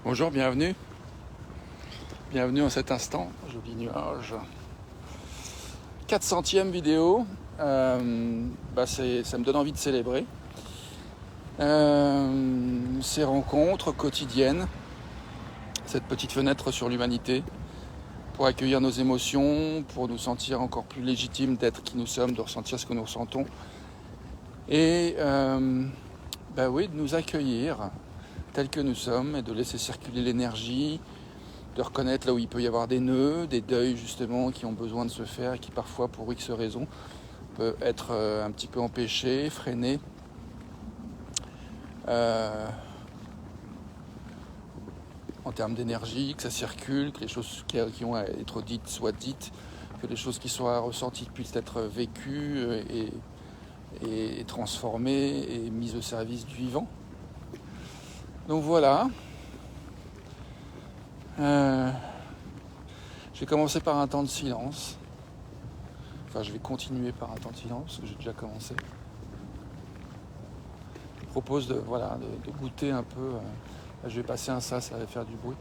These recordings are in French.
Bonjour, bienvenue. Bienvenue en cet instant, joli nuage. 400e vidéo, ça me donne envie de célébrer. Ces rencontres quotidiennes, cette petite fenêtre sur l'humanité, pour accueillir nos émotions, pour nous sentir encore plus légitimes d'être qui nous sommes, de ressentir ce que nous ressentons. Et de nous accueillir tels que nous sommes et de laisser circuler l'énergie, de reconnaître là où il peut y avoir des nœuds, des deuils justement qui ont besoin de se faire et qui parfois pour X raisons peuvent être un petit peu empêchés, freinés. En termes d'énergie, que ça circule, que les choses qui ont à être dites soient dites, que les choses qui soient ressenties puissent être vécues et transformées et mises au service du vivant. Donc voilà. Je vais commencer par un temps de silence. Enfin, je vais continuer par un temps de silence, parce que j'ai déjà commencé. Je propose de goûter un peu. Là, je vais passer un sas, ça va faire du bruit.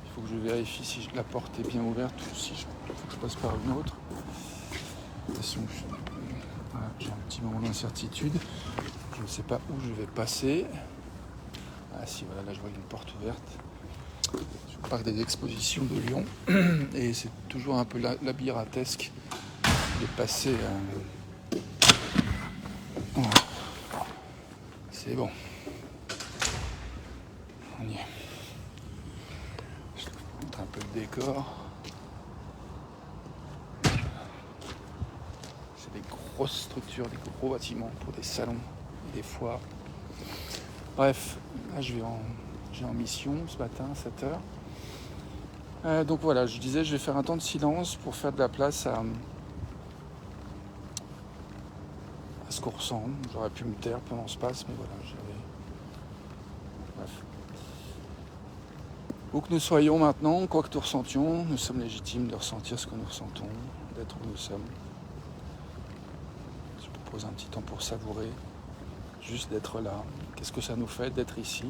Il faut que je vérifie si la porte est bien ouverte ou si il faut que je passe par une autre. Voilà, j'ai un petit moment d'incertitude. Je ne sais pas où je vais passer. Ah si, voilà, là je vois une porte ouverte. Je parle des expositions de Lyon. Et c'est toujours un peu labyrinthesque de passer. Voilà. C'est bon. On y est. Je vous montre un peu le décor. C'est des grosses structures, des gros bâtiments pour des salons et des foires. Bref, là j'ai en mission ce matin à 7h. Donc voilà, je disais, je vais faire un temps de silence pour faire de la place à ce qu'on ressent. J'aurais pu me taire pendant ce passe, mais voilà, bref. Où que nous soyons maintenant, quoi que nous ressentions, nous sommes légitimes de ressentir ce que nous ressentons, d'être où nous sommes. Je propose un petit temps pour savourer, juste d'être là. Qu'est-ce que ça nous fait d'être ici,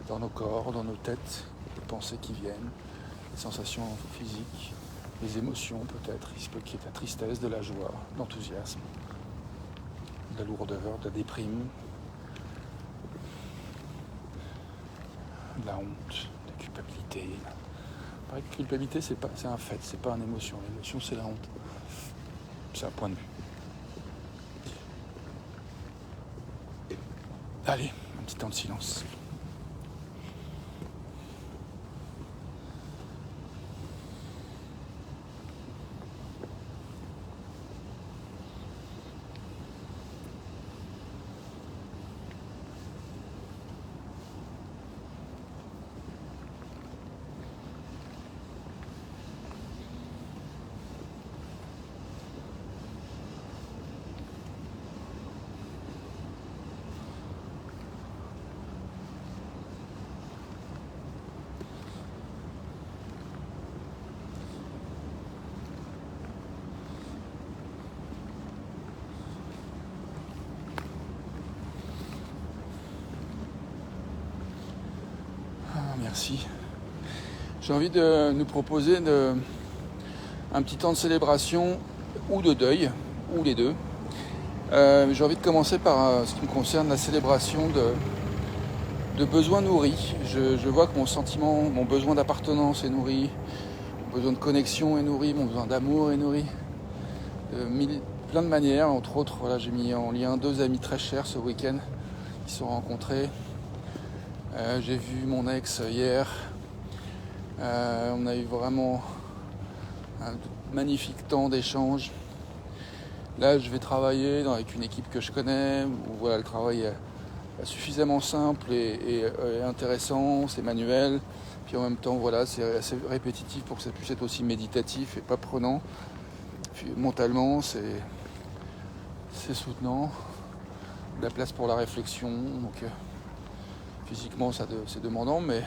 dans nos corps, dans nos têtes, les pensées qui viennent, les sensations physiques, les émotions peut-être, il se peut qu'il y ait de la tristesse, de la joie, de l'enthousiasme, de la lourdeur, de la déprime, de la honte, de la culpabilité. Pareil que culpabilité, c'est un fait, c'est pas une émotion. L'émotion, c'est la honte. C'est un point de vue. Allez, un petit temps de silence. Merci. J'ai envie de nous proposer un petit temps de célébration ou de deuil, ou les deux. J'ai envie de commencer par ce qui me concerne la célébration de besoins nourris. Je vois que mon besoin d'appartenance est nourri, mon besoin de connexion est nourri, mon besoin d'amour est nourri. Plein de manières, entre autres, voilà, j'ai mis en lien 2 amis très chers ce week-end qui se sont rencontrés. J'ai vu mon ex hier. On a eu vraiment un magnifique temps d'échange. Là, je vais travailler avec une équipe que je connais, où voilà, le travail est suffisamment simple et intéressant, c'est manuel. Puis en même temps, voilà, c'est assez répétitif pour que ça puisse être aussi méditatif et pas prenant. Puis, mentalement, c'est soutenant. De la place pour la réflexion. Donc, physiquement, c'est demandant, mais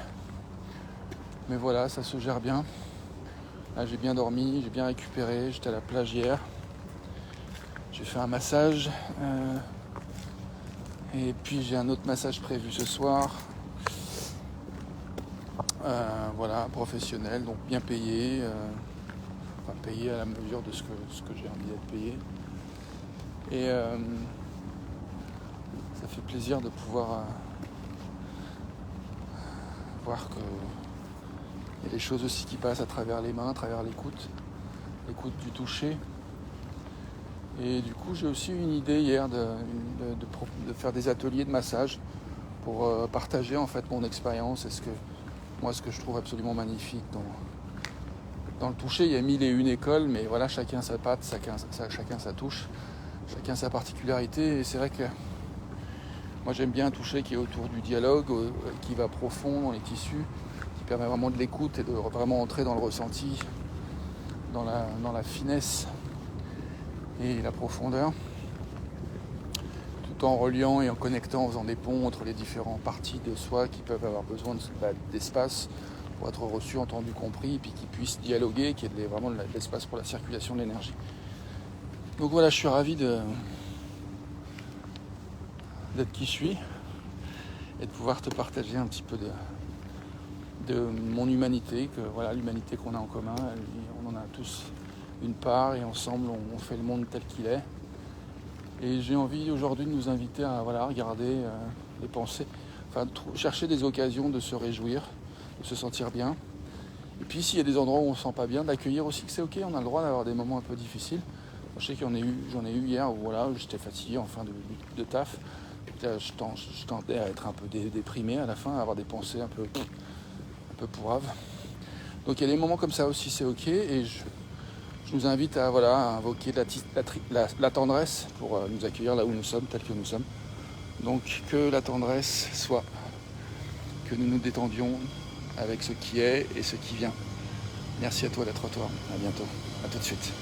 voilà, ça se gère bien. Là, j'ai bien dormi, j'ai bien récupéré. J'étais à la plage hier. J'ai fait un massage. Et puis, j'ai un autre massage prévu ce soir. voilà, professionnel, donc bien payé, enfin payé à la mesure de ce que j'ai envie d'être payé. Et ça fait plaisir de pouvoir voir qu'il y a des choses aussi qui passent à travers les mains, à travers l'écoute du toucher. Et du coup, j'ai aussi eu une idée hier de faire des ateliers de massage pour partager en fait mon expérience et ce que je trouve absolument magnifique dans le toucher. Il y a 1001 écoles, mais voilà, chacun sa patte, chacun sa touche, chacun sa particularité. Et c'est vrai que moi j'aime bien un toucher qui est autour du dialogue, qui va profond dans les tissus, qui permet vraiment de l'écoute et de vraiment entrer dans le ressenti, dans la finesse et la profondeur, tout en reliant et en connectant, en faisant des ponts entre les différentes parties de soi qui peuvent avoir besoin d'espace pour être reçus, entendus, compris, et puis qui puissent dialoguer, qu'il y ait vraiment de l'espace pour la circulation de l'énergie. Donc voilà, je suis ravi d'être qui je suis et de pouvoir te partager un petit peu de mon humanité, que voilà, l'humanité qu'on a en commun, on en a tous une part et ensemble on fait le monde tel qu'il est. Et j'ai envie aujourd'hui de nous inviter à regarder les pensées, enfin chercher des occasions de se réjouir, de se sentir bien. Et puis s'il y a des endroits où on ne se sent pas bien, d'accueillir aussi que c'est ok, on a le droit d'avoir des moments un peu difficiles. Je sais j'en ai eu hier où j'étais fatigué en fin de taf. Je tendais à être un peu déprimé à la fin, à avoir des pensées un peu pourraves. Donc il y a des moments comme ça aussi, c'est ok. Et je nous invite à invoquer la tendresse pour nous accueillir là où nous sommes, tel que nous sommes. Donc que la tendresse soit, que nous nous détendions avec ce qui est et ce qui vient. Merci à toi d'être toi. À bientôt. À tout de suite.